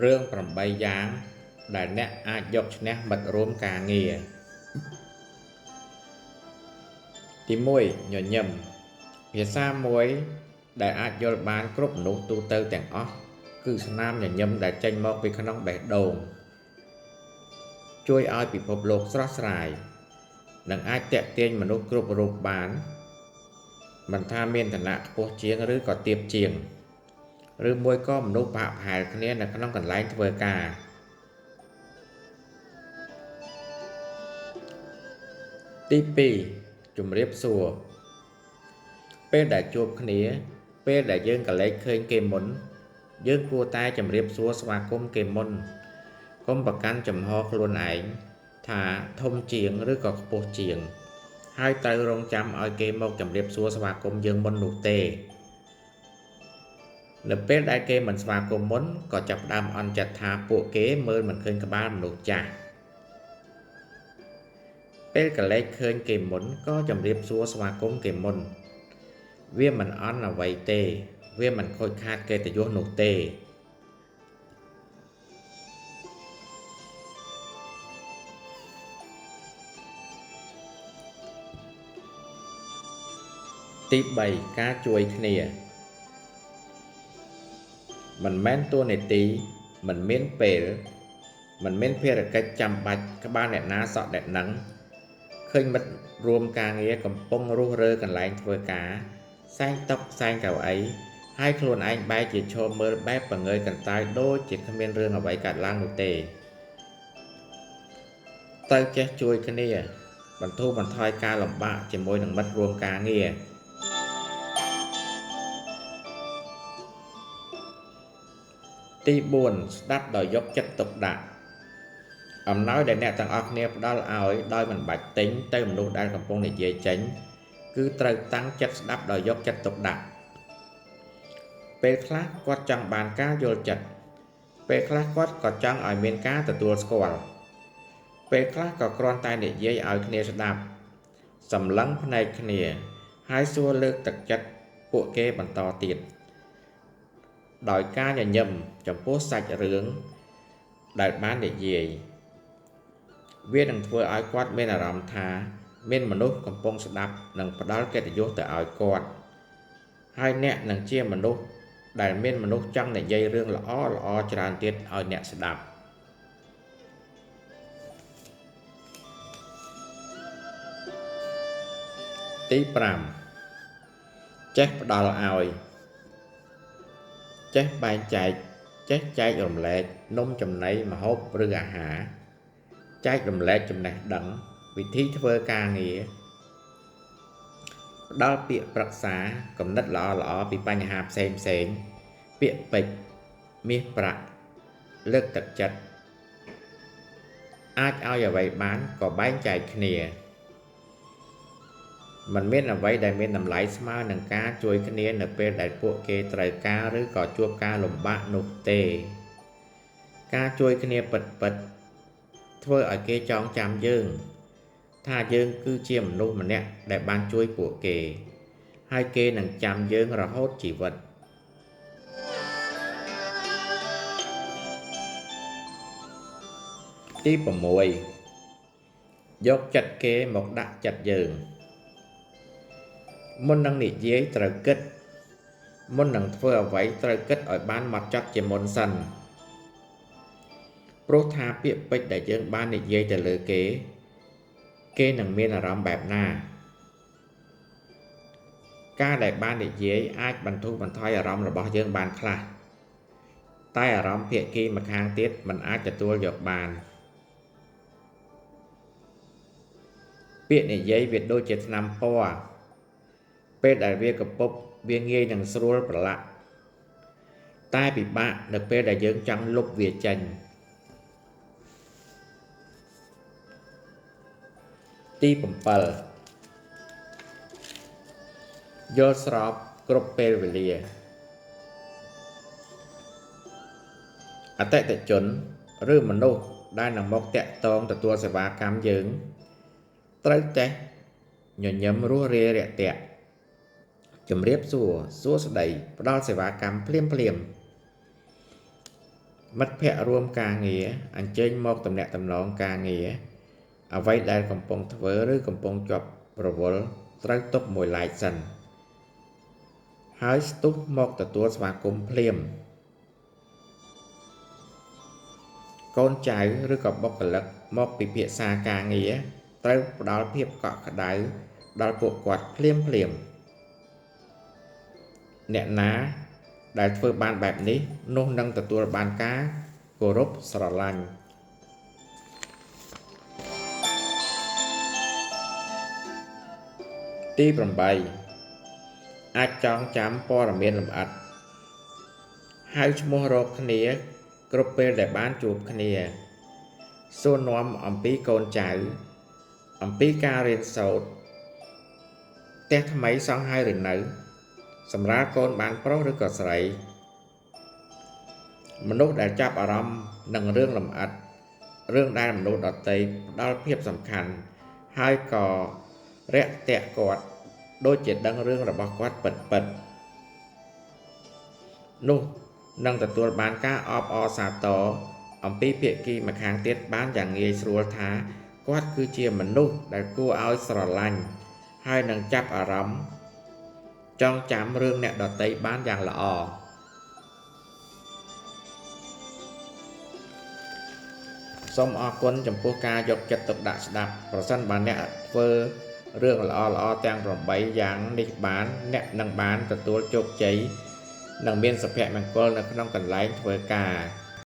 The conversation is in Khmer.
រឿង8យ៉ាងដែលអ្នកអាចយកឈ្នះមិត្តរួមការងារទី1ញញឹមភាសាមួយដែលអាចយល់បានគ្រប់មនុស្សទូទៅទាំងអស់គឺស្នាមញញឹមដែលចេញមកពីក្នុងបេះដូងជួយឲ្យពិភពលោកស្រស់ស្រាយនិងអាចទាក់ទាញមនុស្សគ្រប់រូបបានមិនថាមានឋានៈខ្ពស់ជាងឬក៏ទាបជាងឬមួយក៏មនុស្សប្រហែលគ្នានៅក្នុងកន្លែងធ្វើការទី2ជំរាបសួរពេលដែលជួបគ្នាពេលដែលយើងក៏លេចឃើញគេមុនយើងគួរតែជំរាបសួរស្វាគមន៍គេមុនកុំប្រកាន់ចំហខ្លួនឯងថាធំជាងឬក៏ខ្ពស់ជាងហើយត្រូវរងចាំឲ្យគេមកជំរាបសួរស្វាគមន៍យើងមុននោះទេនៅពេលដែលគេមិនស្វាគមន៍មុនក៏ចាប់ផ្ដើមអន់ចិត្តថាពួកគេមើលមិនឃើញក្បាលមនុស្សចាស់ពេលកលេចឃើញគេមុនក៏ជំរាបសួរស្វាគមន៍គេមុនវាមិនអន់អ្វីទេវាមិនខូចខាតកិត្តិយសនោះទេទី3ការជួយគ្នាមិនមែនតួនាទីមិនមានពេលមិនមានភារកិច្ចចាំបាច់ក្បាលអ្នកណាសក់អ្នកនឹងឃើញមិត្តរួមការងារកំពុងរុះរើកន្លែងធ្វើការសែងតុសែងកៅអីហើយខ្លួនឯងបែរជាឈរមើលបែបបង្ងើយកន្តើយដូចជាគ្មានរឿងអ្វីកើតឡើងនោះទេទៅចេះជួយគ្នាបន្ធូរបន្ថយការលំបាកជាមួយនឹងមិត្តរួមការងារទី4ស្ដាប់ដោយយកចិត្តទុកដាក់អំណោយដែលអ្នកទាំងអស់គ្នាផ្ដល់ឲ្យដោយមិនបាច់ទិញទៅមនុស្សដែលកំពុងនិយាយចេញគឺត្រូវតាំងចិត្តស្ដាប់ដោយយកចិត្តទុកដាក់ពេលខ្លះគាត់ចង់បានការយល់ចិត្តពេលខ្លះគាត់ក៏ចង់ឲ្យមានការទទួលស្គាល់ពេលខ្លះក៏គ្រាន់តែនិយាយឲ្យគ្នាស្ដាប់សម្លឹងភ្នែកគ្នាហើយសួរលើកទឹកចិត្តពួកគេបន្តទៀតដោយការញញឹមចំពោះសាច់រឿងដែលបាននិយាយវានឹងធ្វើឲ្យគាត់មានអារម្មណ៍ថាមានមនុស្សកំពុងស្ដាប់និងផ្ដល់កិត្តិយសទៅឲ្យគាត់ហើយអ្នកនឹងជាមនុស្សដែលមានមនុស្សចង់និយាយរឿងល្អច្រើនទៀតឲ្យអ្នកស្ដាប់ទី5ចេះផ្ដល់ឲ្យចេះបែងចែកចេះចែករំលែកនំចំណីម្ហូបឬអាហារចែករំលែកចំណេះដឹងវិធីធ្វើការងារផ្ដល់ពាក្យប្រឹក្សាគំនិតល្អពីបញ្ហាផ្សេងពាក្យពេចន៍មាសប្រាក់លើកទឹកចិត្តអាចឲ្យអ្វីបានក៏បែងចែកគ្នាមិនមានអ្វីដែលមានតម្លៃស្មើនឹងការជួយគ្នានៅពេលដែលពួកគេត្រូវការឬក៏ជួបការលំបាកនោះទេការជួយគ្នាពិតធ្វើឲ្យគេចងចាំយើងថាយើងគឺជាមនុស្សម្នាក់ដែលបានជួយពួកគេហើយគេនឹងចាំយើងរហូតជីវិតទី6យកចិត្តគេមកដាក់ចិត្តយើងមុននឹងនិយាយត្រូវគិតមុននឹងធ្វើអ្វីត្រូវគិតឲ្យបានហ្មត់ចត់ជាមុនសិនព្រោះថាពាក្យពេចន៍ដែលយើងបាននិយាយទៅលើគេនឹងមានអារម្មណ៍បែបណាការដែលបាននិយាយអាចបន្ធូរបន្ថយអារម្មណ៍របស់យើងបានខ្លះតែអារម្មណ៍ភាគីម្ខាងទៀតមិនអាចទទួលយកបានពាក្យនិយាយវាដូចជាថ្នាំពណ៌ពេលដែលវាកំពុបវាងាយនឹងស្រួលប្រឡាក់តែពិបាកនៅពេលដែលយើងចង់លុបវាចេញទី7យល់ស្របគ្រប់ពេលវេលាអតិថិជនឬមនុស្សដែលនឹងមកតាក់ទងទទួលសេវាកម្មយើងត្រូវចេះញញឹមរួសរាយរាក់ទាក់ជំរាបសួរសួស្តីផ្ដល់សេវាកម្មភ្លាម មិត្តភ័ក្តិរួមការងារអញ្ជើញមកតំណាក់តំណងការងារអ្វីដែលកំពុងធ្វើឬកំពុងជាប់រវល់ត្រូវទុកមួយឡែកសិនហើយស្ទុះមកទទួលស្វាគមន៍ភ្លាម កូនចៅឬក៏បុគ្គលិកមកពិភាក្សាការងារត្រូវផ្ដល់ភាពកក់ក្ដៅដល់ពួកគាត់ភ្លាមអ្នកណាដែលធ្វើបានបែបនេះនោះនឹងទទួលបានការគោរពស្រឡាញ់ទី8អាចចងចាំព័ត៌មានលម្អិតហៅឈ្មោះរកគ្នាគ្រប់ពេលដែលបានជួបគ្នាសួរនាំអំពីកូនចៅអំពីការរៀនសូត្រផ្ទះថ្មីសង់ហើយឬនៅសម្រាប់កូនបានប្រុសឬក៏ស្រីមនុស្សដែលចាប់អារម្មណ៍នឹងរឿងលម្អិតរឿងដែលមនុស្សដទៃផ្ដល់ភាពសំខាន់ហើយក៏រាក់ទាក់គាត់ដូចជាដឹងរឿងរបស់គាត់ពិតនោះនឹងទទួលបានការអបអរសាទរអំពីភាគីម្ខាងទៀតបានយ៉ាងងាយស្រួលថាគាត់គឺជាមនុស្សដែលគួរឲ្យស្រឡាញ់ហើយនឹងចាប់អារម្មណ៍ចងចាំរឿងអ្នកដទៃបានយ៉ាងល្អសូមអរគុណចំពោះការយកចិត្តទុកដាក់ស្ដាប់ប្រសិនបើអ្នកធ្វើរឿងល្អទាំង8យ៉ាងនេះបានអ្នកនឹងបានទទួលជោគជ័យនិងមានសុភមង្គលនៅក្នុងកន្លែងធ្វើការ